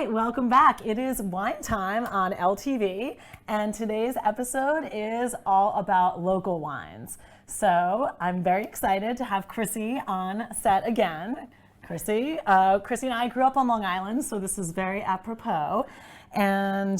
right, welcome back. It is wine time on LTV, and today's episode is all about local wines. So I'm very excited to have Chrissy on set again. Chrissy and I grew up on Long Island, so this is very apropos. And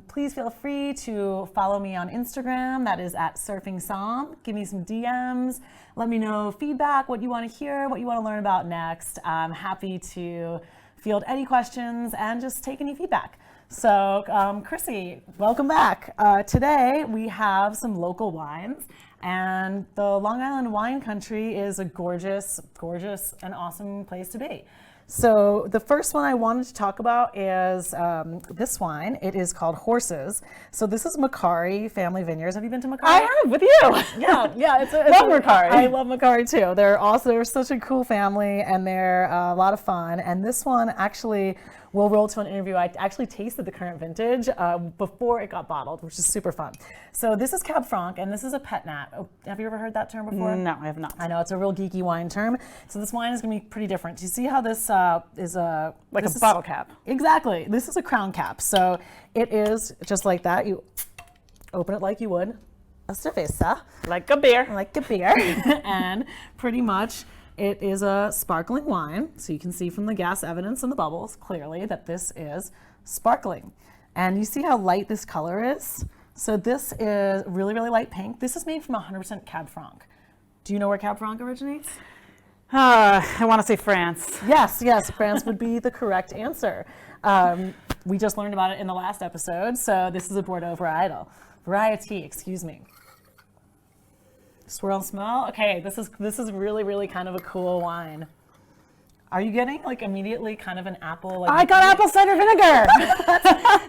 please feel free to follow me on Instagram. That is at surfingsom. Give me some DMs. Let me know feedback, what you want to hear, what you want to learn about next. I'm happy to field any questions and just take any feedback. So Chrissy, welcome back. Today we have some local wines, and the Long Island wine country is a gorgeous, gorgeous and awesome place to be. So the first one I wanted to talk about is this wine. It is called Horses. So this is Macari Family Vineyards. Have you been to Macari? I have, with you. Yeah. Love Macari. I love Macari too. They're such a cool family, and they're a lot of fun. And this one actually will roll to an interview. I actually tasted the current vintage before it got bottled, which is super fun. So this is Cab Franc, and this is a pet nat. Oh, have you ever heard that term before? No, I have not. I know, it's a real geeky wine term. So this wine is going to be pretty different. Do you see how this is a... Like a bottle cap. Exactly. This is a crown cap. So it is just like that. You open it like you would a cerveza. Like a beer. Like a beer. And pretty much it is a sparkling wine. So you can see from the gas evidence and the bubbles clearly that this is sparkling. And you see how light this color is? So this is really, really light pink. This is made from 100% Cab Franc. Do you know where Cab Franc originates? I want to say France. Yes, France would be the correct answer. We just learned about it in the last episode, so this is a Bordeaux variety, excuse me. Swirl and smell. Okay, this is really, really kind of a cool wine. Are you getting like immediately kind of an apple? I got apple cider vinegar.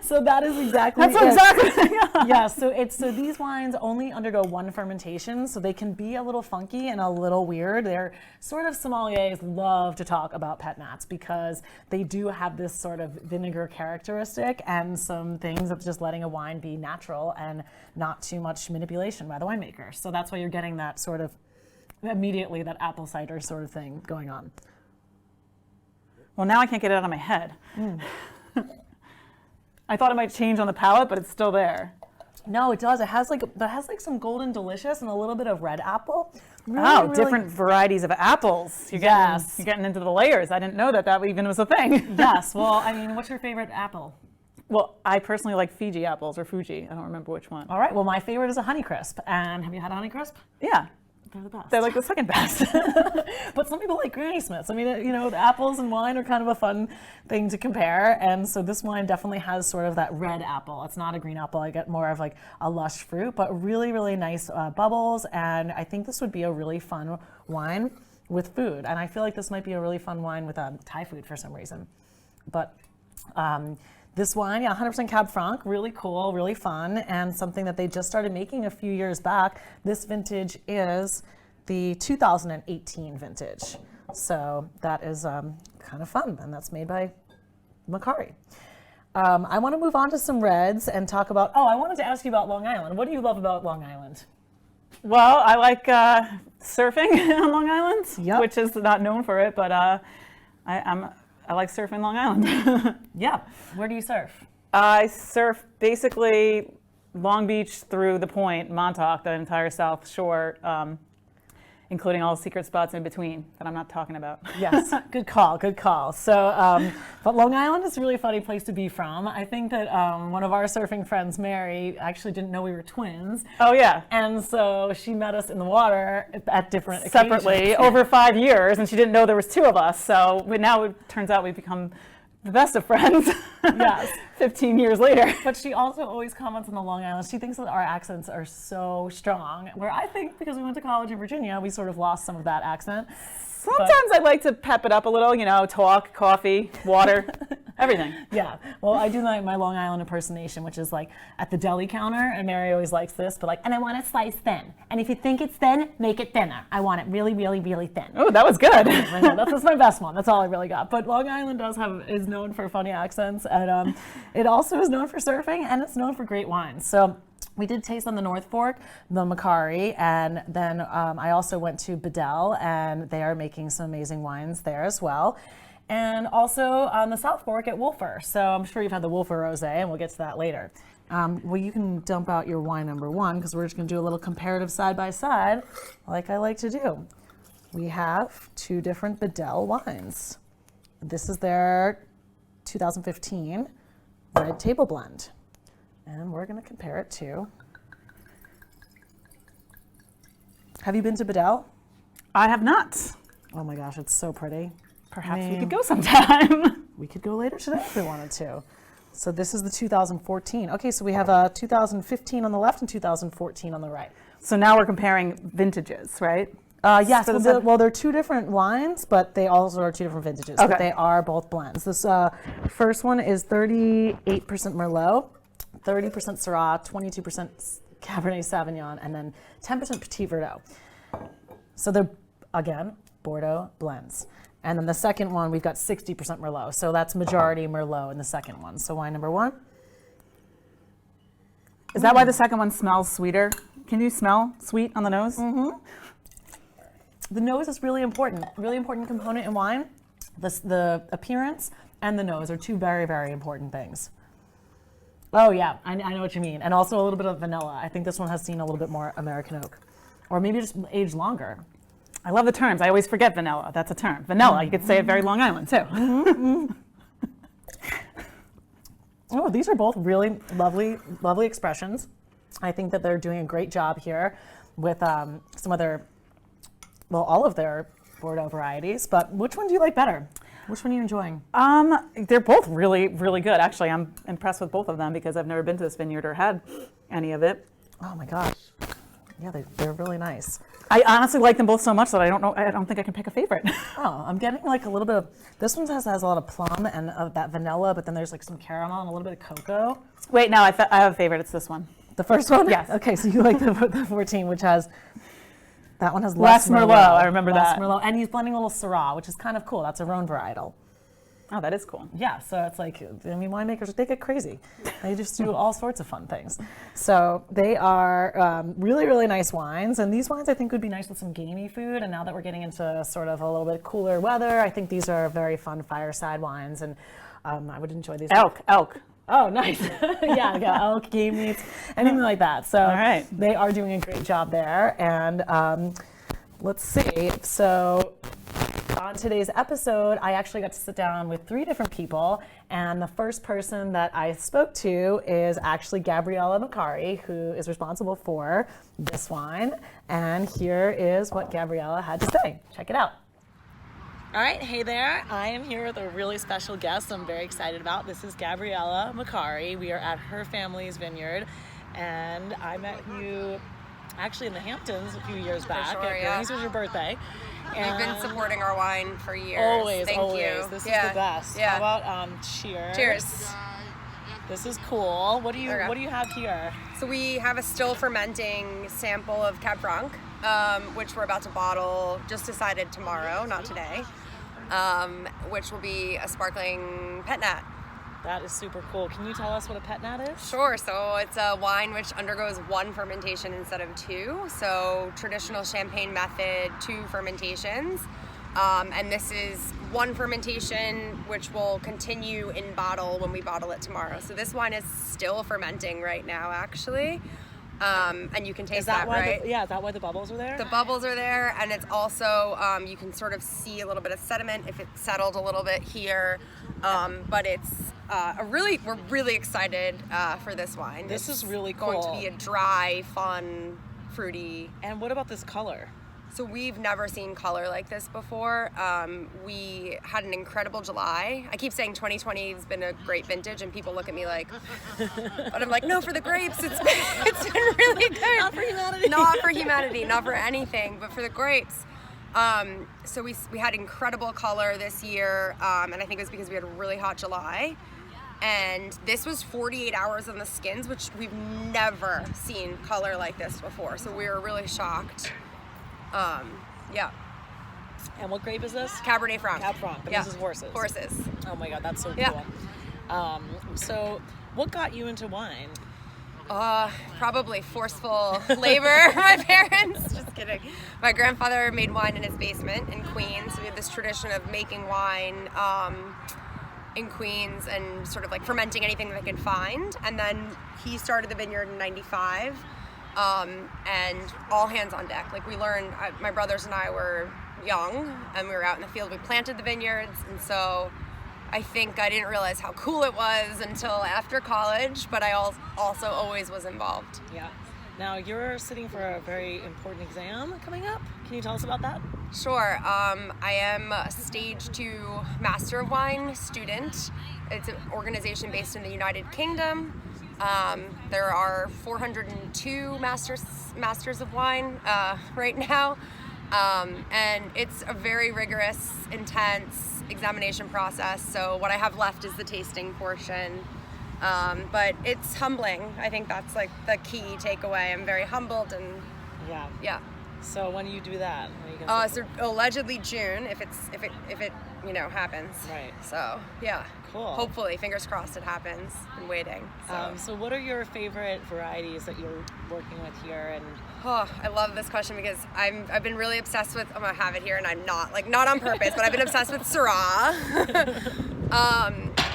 So that is exactly That's exactly. Yeah. So these wines only undergo one fermentation, so they can be a little funky and a little weird. They're sort of sommeliers love to talk about pet nats because they do have this sort of vinegar characteristic and some things of just letting a wine be natural and not too much manipulation by the winemaker. So that's why you're getting that sort of immediately that apple cider sort of thing going on. Well, now I can't get it out of my head. I thought it might change on the palate, but it's still there. No, it does. It has like some golden delicious and a little bit of red apple. Really, different varieties of apples. You're getting into the layers. I didn't know that even was a thing. Yes. Well, I mean, what's your favorite apple? Well, I personally like Fiji apples or Fuji. I don't remember which one. All right. Well, my favorite is a Honeycrisp. And have you had a Honeycrisp? Yeah. They're the best. They're like the second best. But some people like Granny Smiths. I mean, the apples and wine are kind of a fun thing to compare. And so this wine definitely has sort of that red apple. It's not a green apple. I get more of like a lush fruit, but really, really nice bubbles. And I think this would be a really fun wine with food. And I feel like this might be a really fun wine with Thai food for some reason. But this wine, 100% Cab Franc, really cool, really fun, and something that they just started making a few years back. This vintage is the 2018 vintage. So that is kind of fun, and that's made by Macari. I want to move on to some reds and talk about, I wanted to ask you about Long Island. What do you love about Long Island? Well, I like surfing on Long Island, which is not known for it, but I like surfing Long Island. Yeah. Where do you surf? I surf basically Long Beach through the Point, Montauk, the entire South Shore, including all the secret spots in between that I'm not talking about. Yes, good call. So, but Long Island is a really funny place to be from. I think that one of our surfing friends, Mary, actually didn't know we were twins. Oh, yeah. And so she met us in the water at different separately occasions. Over 5 years, and she didn't know there was two of us. So now it turns out we've become the best of friends. Yes. 15 years later. But she also always comments on the Long Island. She thinks that our accents are so strong, where I think because we went to college in Virginia, we sort of lost some of that accent. Sometimes I like to pep it up a little, talk, coffee, water, everything. Yeah. Well, I do my Long Island impersonation, which is like at the deli counter, and Mary always likes this, but and I want it sliced thin. And if you think it's thin, make it thinner. I want it really, really, really thin. Oh, that was good. I know, that's my best one. That's all I really got. But Long Island is known for funny accents, and it also is known for surfing, and it's known for great wines. So we did taste on the North Fork, the Macari, and then I also went to Bedell, and they are making some amazing wines there as well. and also on the South Fork at Wolfer. So I'm sure you've had the Wolfer Rosé, and we'll get to that later. Well, you can dump out your wine number one because we're just going to do a little comparative side by side, like I like to do. We have two different Bedell wines. This is their 2015 Red Table Blend, and we're going to compare it to. Have you been to Bedell? I have not. Oh my gosh, it's so pretty. Perhaps we could go sometime. We could go later today if we wanted to. So this is the 2014. Okay, so we have a 2015 on the left and 2014 on the right. So now we're comparing vintages, right? Yes, well, they're two different wines, but they also are two different vintages. Okay. But they are both blends. This first one is 38% Merlot, 30% Syrah, 22% Cabernet Sauvignon, and then 10% Petit Verdot. So they're, again, Bordeaux blends. And then the second one, we've got 60% Merlot. So that's majority Merlot in the second one. So wine number one. Is that why the second one smells sweeter? Can you smell sweet on the nose? Mm-hmm. The nose is really important component in wine. The appearance and the nose are two very, very important things. Oh yeah, I know what you mean. And also a little bit of vanilla. I think this one has seen a little bit more American oak. Or maybe just aged longer. I love the terms. I always forget vanilla. That's a term. Vanilla, you could say it very Long Island too. Mm-hmm. Oh, these are both really lovely, lovely expressions. I think that they're doing a great job here with some of their, well, all of their Bordeaux varieties. But which one do you like better? Which one are you enjoying? They're both really, really good. Actually, I'm impressed with both of them because I've never been to this vineyard or had any of it. Oh my gosh. Yeah, they're really nice. I honestly like them both so much that I don't think I can pick a favorite. Oh, I'm getting like a little bit of, this one has a lot of plum and that vanilla, but then there's like some caramel and a little bit of cocoa. Wait, no, I have a favorite. It's this one. The first one? Yes. Okay, so you like the 14, which has, that one has less Merlot. I remember less that. Merlot, and he's blending a little Syrah, which is kind of cool. That's a Rhone varietal. Oh, that is cool. Yeah, so it's like, I mean, winemakers, they get crazy. They just do all sorts of fun things. So they are really, really nice wines. And these wines, I think, would be nice with some gamey food. And now that we're getting into sort of a little bit cooler weather, I think these are very fun fireside wines. And I would enjoy these. Elk. Oh, nice. yeah, elk, game meats, anything like that. So all right. They are doing a great job there. And let's see. So on today's episode, I actually got to sit down with 3 different people, and the first person that I spoke to is actually Gabriella Macari, who is responsible for this wine, and here is what Gabriella had to say. Check it out. All right, hey there. I am here with a really special guest I'm very excited about. This is Gabriella Macari. We are at her family's vineyard, and I met you actually in the Hamptons a few years back. Sure, yeah. This was your birthday. You've been supporting our wine for years. Always, Thank always. you. This is the best. Yeah. How about cheers? Cheers. This is cool. What do you have here? So we have a still fermenting sample of Cab Franc, which we're about to bottle. Just decided tomorrow, not today. Which will be a sparkling pet nat. That is super cool. Can you tell us what a pet nat is? Sure. So it's a wine which undergoes 1 fermentation instead of 2. So traditional champagne method, 2 fermentations. And this is 1 fermentation, which will continue in bottle when we bottle it tomorrow. So this wine is still fermenting right now, actually. And you can taste that, right? Is that why the bubbles are there? The bubbles are there, and it's also, you can sort of see a little bit of sediment if it's settled a little bit here. But it's we're really excited for this wine. This is really cool. Going to be a dry, fun, fruity. And what about this color? So we've never seen color like this before. We had an incredible July. I keep saying 2020 has been a great vintage, and people look at me like, but I'm like, no, for the grapes, it's been really good. Not for humanity. Not for humanity, not for anything, but for the grapes. So we had incredible color this year, and I think it was because we had a really hot July. And this was 48 hours on the skins, which we've never seen color like this before. So we were really shocked. Yeah. And what grape is this? Cabernet Franc. Cab Franc. Yeah. This is horses. Horses. Oh my God, that's so Yeah. cool. So what got you into wine? Probably forceful labor. My parents, just kidding. My grandfather made wine in his basement in Queens. We had this tradition of making wine in Queens and sort of like fermenting anything that they could find. And then he started the vineyard in '95, and all hands on deck. Like we learned, my brothers and I were young and we were out in the field. We planted the vineyards, and so I think I didn't realize how cool it was until after college, but I also always was involved. Yeah. Now you're sitting for a very important exam coming up. Can you tell us about that? Sure. I am a Stage 2 Master of Wine student. It's an organization based in the United Kingdom. There are 402 Masters of Wine right now. And it's a very rigorous, intense examination process. So what I have left is the tasting portion. But it's humbling. I think that's like the key takeaway. I'm very humbled and yeah. So when do you do that? So allegedly June, if it happens. Right. So yeah. Cool. Hopefully, fingers crossed, it happens. I'm waiting. So what are your favorite varieties that you're working with here? And I love this question because I've been really obsessed with. I'm gonna have it here, and I'm not on purpose, but I've been obsessed with Syrah.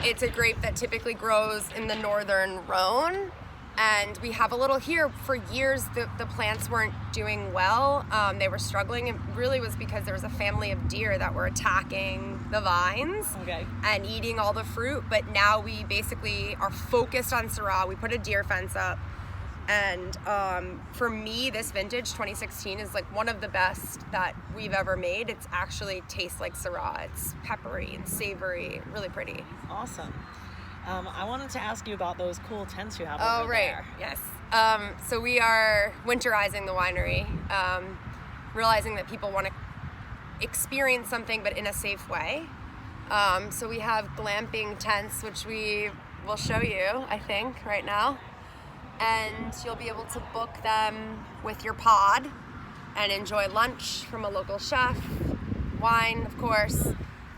It's a grape that typically grows in the northern Rhone. And we have a little here. For years, the plants weren't doing well. They were struggling. It really was because there was a family of deer that were attacking the vines and eating all the fruit. But now we basically are focused on Syrah. We put a deer fence up. And for me, this vintage, 2016, is like one of the best that we've ever made. It's actually tastes like Syrah. It's peppery and savory, really pretty. Awesome. I wanted to ask you about those cool tents you have over there. Yes. So we are winterizing the winery, realizing that people want to experience something but in a safe way. So we have glamping tents, which we will show you, I think, right now. And you'll be able to book them with your pod and enjoy lunch from a local chef, wine, of course.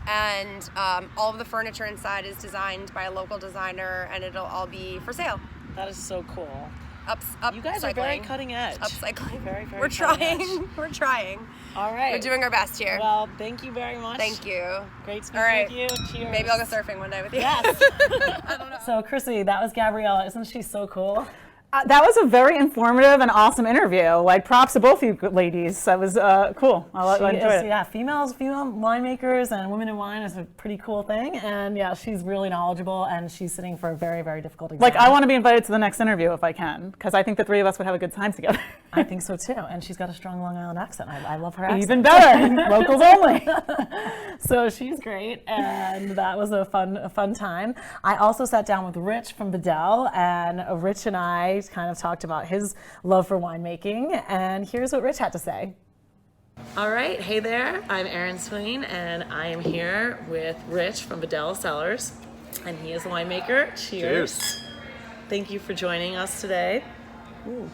And all of the furniture inside is designed by a local designer, and it'll all be for sale. That is so cool. You guys are very cutting edge. Upcycling. Very, very We're trying. edge. We're trying. All right. We're doing our best here. Well, thank you very much. Thank you. Great speaking with you. Cheers. Maybe I'll go surfing one day with you. Yes. I don't know. So, Chrissy, that was Gabriella. Isn't she so cool? That was a very informative and awesome interview. Like, props to both of you ladies. That was cool. I enjoyed it. Yeah, female winemakers and women in wine is a pretty cool thing. And yeah, she's really knowledgeable, and she's sitting for a very, very difficult exam. Like, I want to be invited to the next interview if I can, because I think the three of us would have a good time together. I think so too. And she's got a strong Long Island accent. I love her accent. Even better. Locals only. So she's great, and that was a fun time. I also sat down with Rich from Bedell, and Rich and I kind of talked about his love for winemaking, and here's what Rich had to say. All right, hey there, I'm Erin Swain, and I am here with Rich from Bedell Cellars, and he is a winemaker. Cheers. Thank you for joining us today. Ooh.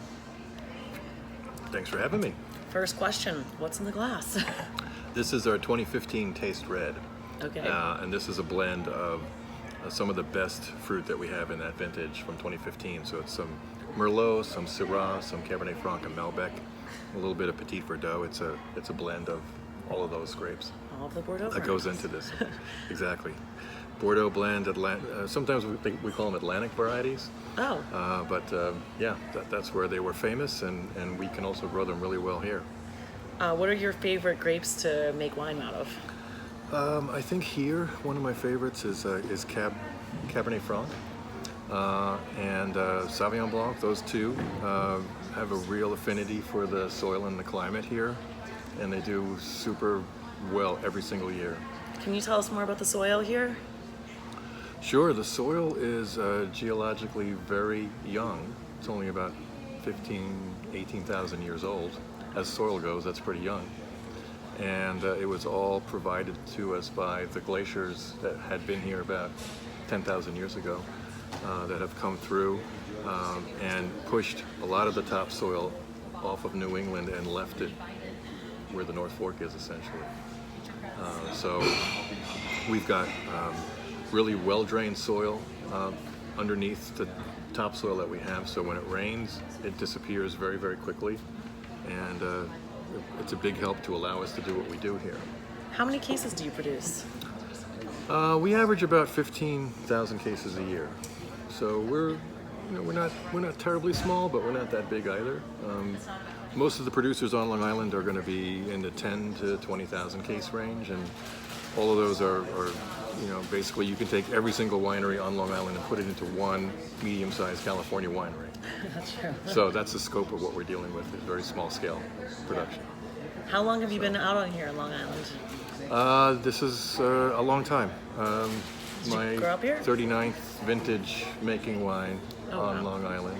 Thanks for having me. First question, what's in the glass? This is our 2015 Taste Red. Okay. And this is a blend of some of the best fruit that we have in that vintage from 2015. So it's some Merlot, some Syrah, some Cabernet Franc and Malbec, a little bit of Petit Verdot. It's a blend of all of those grapes. All of the Bordeaux that goes into this. Exactly. Bordeaux blend, sometimes we call them Atlantic varieties. Oh. That's where they were famous, and we can also grow them really well here. What are your favorite grapes to make wine out of? I think here one of my favorites is Cabernet Franc and Sauvignon Blanc. Those two have a real affinity for the soil and the climate here, and they do super well every single year. Can you tell us more about the soil here? Sure. The soil is geologically very young. It's only about 18,000 years old. As soil goes, that's pretty young. And it was all provided to us by the glaciers that had been here about 10,000 years ago that have come through and pushed a lot of the topsoil off of New England and left it where the North Fork is, essentially. So we've got really well-drained soil underneath the topsoil that we have, so when it rains, it disappears very, very quickly, and it's a big help to allow us to do what we do here. How many cases do you produce? We average about 15,000 cases a year, so we're not terribly small, but we're not that big either. Most of the producers on Long Island are going to be in the 10 to 20,000 case range, and all of those are basically you can take every single winery on Long Island and put it into one medium-sized California winery. That's true. So that's the scope of what we're dealing with, is very small-scale production. How long have you been out on here in Long Island? This is a long time. My grow up here? 39th vintage making wine on wow. Long Island.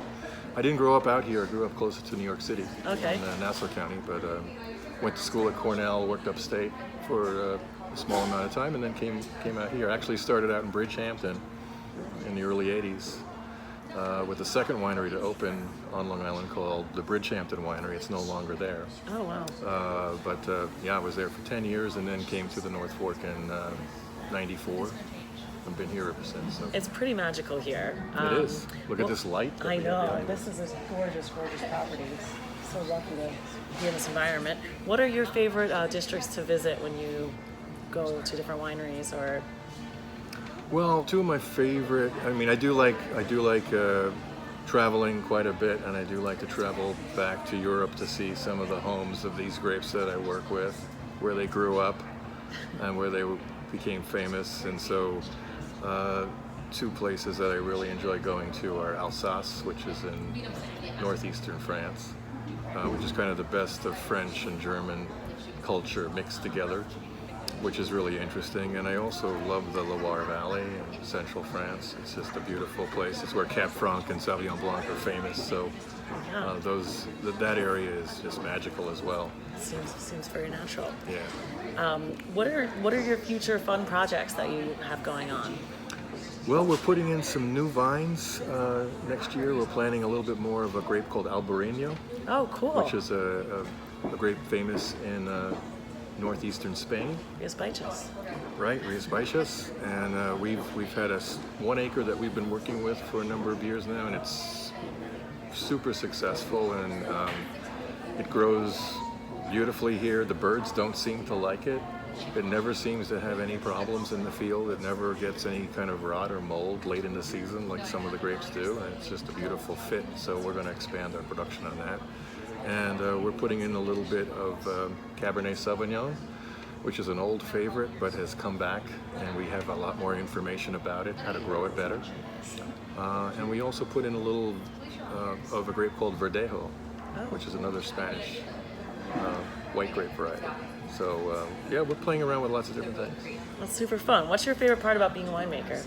I didn't grow up out here. I grew up closer to New York City Okay. in Nassau County, but went to school at Cornell, worked upstate for a small amount of time, and then came out here. I actually started out in Hampton in the early 80s with a second winery to open on Long Island called the Hampton Winery. It's no longer there. Oh, wow. But I was there for 10 years and then came to the North Fork in 94. I've been here ever since. So. It's pretty magical here. It is. Look at this light. that I we have know. behind us. This is a gorgeous, gorgeous property. It's so lucky to be in this environment. What are your favorite districts to visit when you go to different wineries or? Well, two of my favorite. I mean, I do like traveling quite a bit, and I do like to travel back to Europe to see some of the homes of these grapes that I work with, where they grew up, and where they became famous. And so, two places that I really enjoy going to are Alsace, which is in northeastern France, which is kind of the best of French and German culture mixed together, which is really interesting. And I also love the Loire Valley in central France. It's just a beautiful place. It's where Cab Franc and Sauvignon Blanc are famous. So that area is just magical as well. Seems very natural. Yeah. What are your future fun projects that you have going on? Well, we're putting in some new vines next year. We're planting a little bit more of a grape called Albarino. Oh, cool. Which is a grape famous in northeastern Spain. Rias Baixas. Right, Rias Baixas. And we've had 1 acre that we've been working with for a number of years now, and it's super successful, and it grows beautifully here. The birds don't seem to like it. It never seems to have any problems in the field. It never gets any kind of rot or mold late in the season like some of the grapes do, and it's just a beautiful fit. So we're going to expand our production on that. And we're putting in a little bit of Cabernet Sauvignon, which is an old favorite but has come back, and we have a lot more information about it, how to grow it better. And we also put in a little of a grape called Verdejo, which is another Spanish white grape variety. So we're playing around with lots of different things. That's super fun. What's your favorite part about being a winemaker?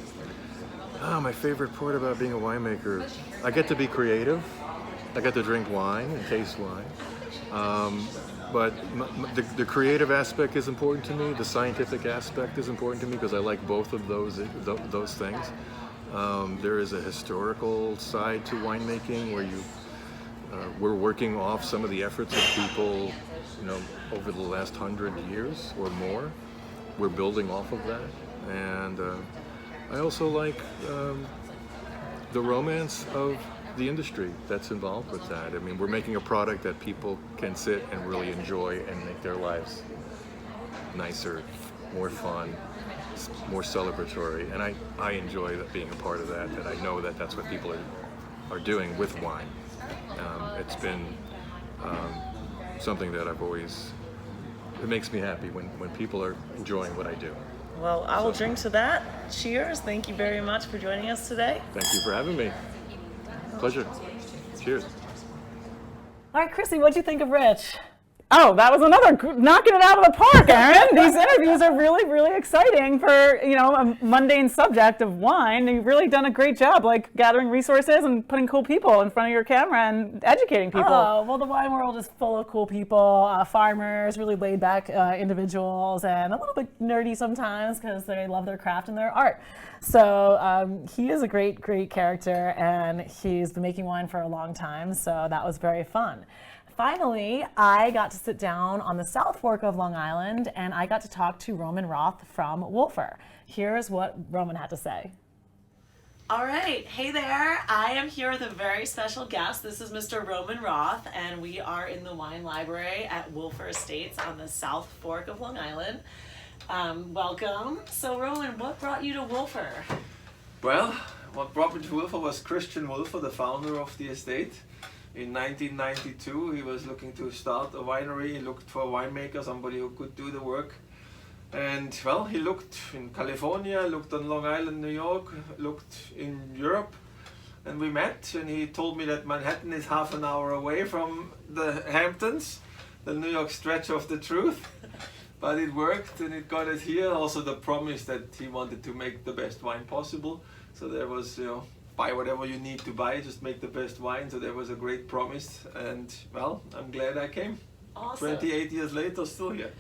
My favorite part about being a winemaker, I get to be creative. I get to drink wine and taste wine. But the creative aspect is important to me. The scientific aspect is important to me because I like both of those things. There is a historical side to winemaking where we're working off some of the efforts of people, over the last 100 years or more. We're building off of that, and I also like the romance of the industry that's involved with that. I mean, we're making a product that people can sit and really enjoy and make their lives nicer, more fun, more celebratory, and I enjoy that, being a part of that, and I know that that's what people are doing with wine. It's been something that it makes me happy when people are enjoying what I do. Well, I will drink to that. Cheers. Thank you very much for joining us today. Thank you for having me. Pleasure. Cheers. All right, Chrissy, what'd you think of Rich? Oh, that was another knocking it out of the park, Erin. These interviews are really, really exciting for, a mundane subject of wine. You've really done a great job, gathering resources and putting cool people in front of your camera and educating people. Oh, well, the wine world is full of cool people, farmers, really laid back individuals, and a little bit nerdy sometimes because they love their craft and their art. So he is a great, great character, and he's been making wine for a long time, so that was very fun. Finally, I got to sit down on the South Fork of Long Island, and I got to talk to Roth from Wolfer. Here's what Roman had to say. All right, hey there. I am here with a very special guest. This is Mr. Roman Roth, and we are in the wine library at Wolfer Estates on the South Fork of Long Island. Welcome. So, Roman, what brought you to Wolfer? Well, what brought me to Wolfer was Christian Wolfer, the founder of the estate. In 1992, he was looking to start a winery. He looked for a winemaker, somebody who could do the work. And well, he looked in California, looked on Long Island, New York, looked in Europe, and we met. And he told me that Manhattan is half an hour away from the Hamptons, the New York stretch of the truth. But it worked, and it got us here. Also, the promise that he wanted to make the best wine possible. So there was, buy whatever you need to buy, just make the best wine. So there was a great promise, and well, I'm glad I came. Awesome. 28 years later, still here.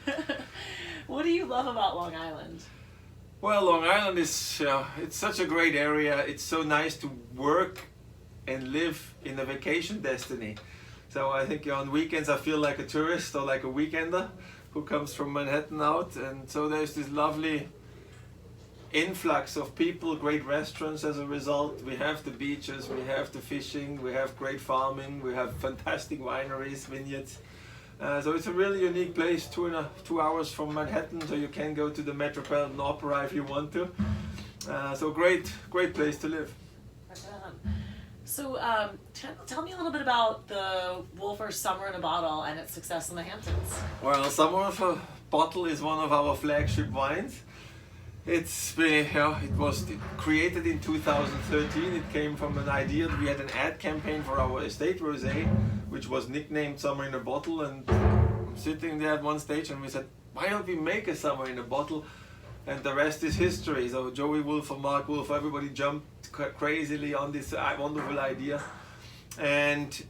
What do you love about Long Island? Well, Long Island is, it's such a great area. It's so nice to work and live in a vacation destiny. So I think on weekends I feel like a tourist or like a weekender who comes from Manhattan out. And so there's this lovely influx of people, great restaurants as a result. We have the beaches, we have the fishing, we have great farming, we have fantastic wineries, vineyards. So it's a really unique place, 2 hours from Manhattan, so you can go to the Metropolitan Opera if you want to. So great place to live. So tell me a little bit about the Wolfer Summer in a Bottle and its success in the Hamptons. Well, Summer in a Bottle is one of our flagship wines. It's been, it was created in 2013. It came from an idea that we had an ad campaign for our estate rosé, which was nicknamed Summer in a Bottle. And I'm sitting there at one stage, and we said, why don't we make a Summer in a Bottle? And the rest is history. So Joey Wolfer, Mark Wolfer, everybody jumped crazily on this wonderful idea. And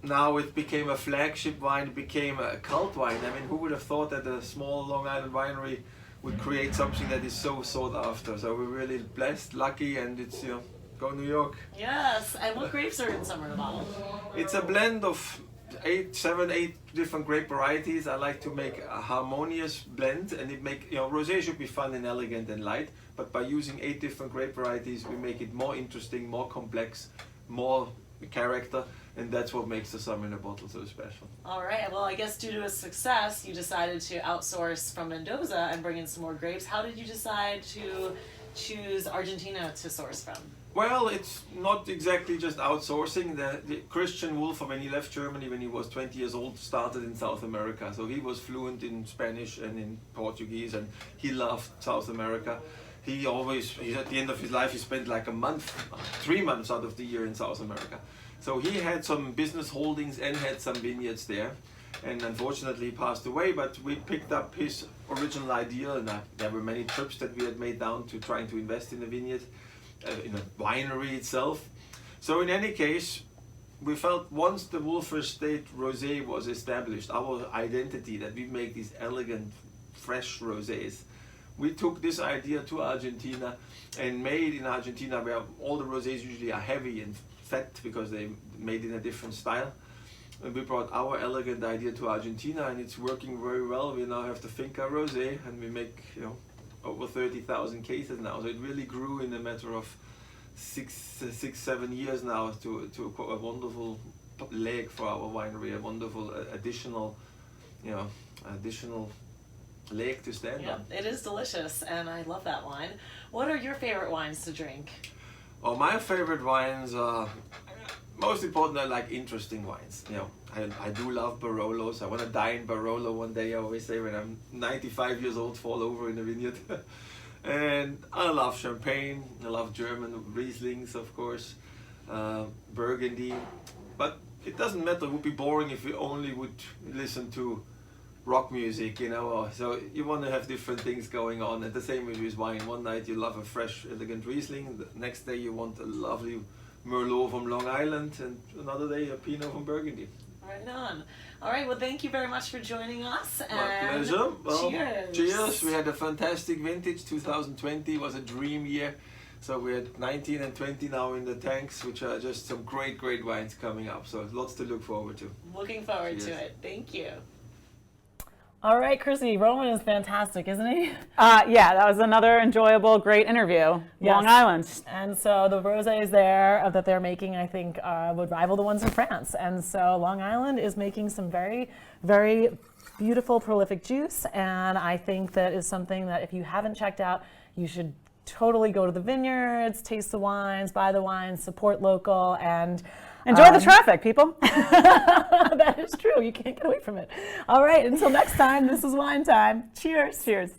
now it became a flagship wine. It became a cult wine. I mean, who would have thought that a small Long Island winery would create something that is so sought after? So we're really blessed, lucky, and it's, go New York. Yes, and what grapes are in Summer in a Bottle? It's a blend of 7-8 different grape varieties. I like to make a harmonious blend, and rosé should be fun and elegant and light, but by using 8 different grape varieties, we make it more interesting, more complex, more character, and that's what makes the Summer in a Bottle so special. All right, well, I guess due to its success, you decided to outsource from Mendoza and bring in some more grapes. How did you decide to choose Argentina to source from? Well, it's not exactly just outsourcing. The Christian Wolfer, when he left Germany when he was 20 years old, started in South America. So he was fluent in Spanish and in Portuguese, and he loved South America. He's at the end of his life, he spent like 3 months out of the year in South America. So he had some business holdings and had some vineyards there. And unfortunately he passed away, but we picked up his original idea, and there were many trips that we had made down to trying to invest in a vineyard, in a winery itself. So in any case, we felt once the Wolfer Estate Rosé was established, our identity that we make these elegant, fresh rosés, we took this idea to Argentina and made in Argentina, where all the rosés usually are heavy and fat because they made in a different style. And we brought our elegant idea to Argentina, and it's working very well. We now have the Finca Rosé, and we make over 30,000 cases now. So it really grew in a matter of 6-7 years now to a wonderful leg for our winery, a wonderful additional leg to stand on. It is delicious, and I love that wine. What are your favorite wines to drink? Oh, my favorite wines are, most important, I like interesting wines. I do love Barolos. I want to die in Barolo one day. I always say when I'm 95 years old, fall over in a vineyard. And I love champagne. I love German Rieslings, of course, Burgundy. But it doesn't matter. It would be boring if we only would listen to rock music, so you want to have different things going on. And the same with wine. One night you love a fresh, elegant Riesling. The next day you want a lovely Merlot from Long Island, and another day a Pinot from Burgundy. Right on. All right, well, thank you very much for joining us. My pleasure. Well, cheers. Cheers. We had a fantastic vintage. 2020 was a dream year. So we had 19 and 20 now in the tanks, which are just some great, great wines coming up. So lots to look forward to. Looking forward Cheers. to it. Thank you. All right, Chrissy, Roman is fantastic, isn't he? Yeah, that was another enjoyable, great interview. Yes. Long Island. And so the rosés there that they're making, I think, would rival the ones in France. And so Long Island is making some very, very beautiful, prolific juice. And I think that is something that if you haven't checked out, you should totally go to the vineyards, taste the wines, buy the wines, support local, and Enjoy the traffic, people. that is true. You can't get away from it. All right, until next time, this is Wine Time. Cheers. Cheers.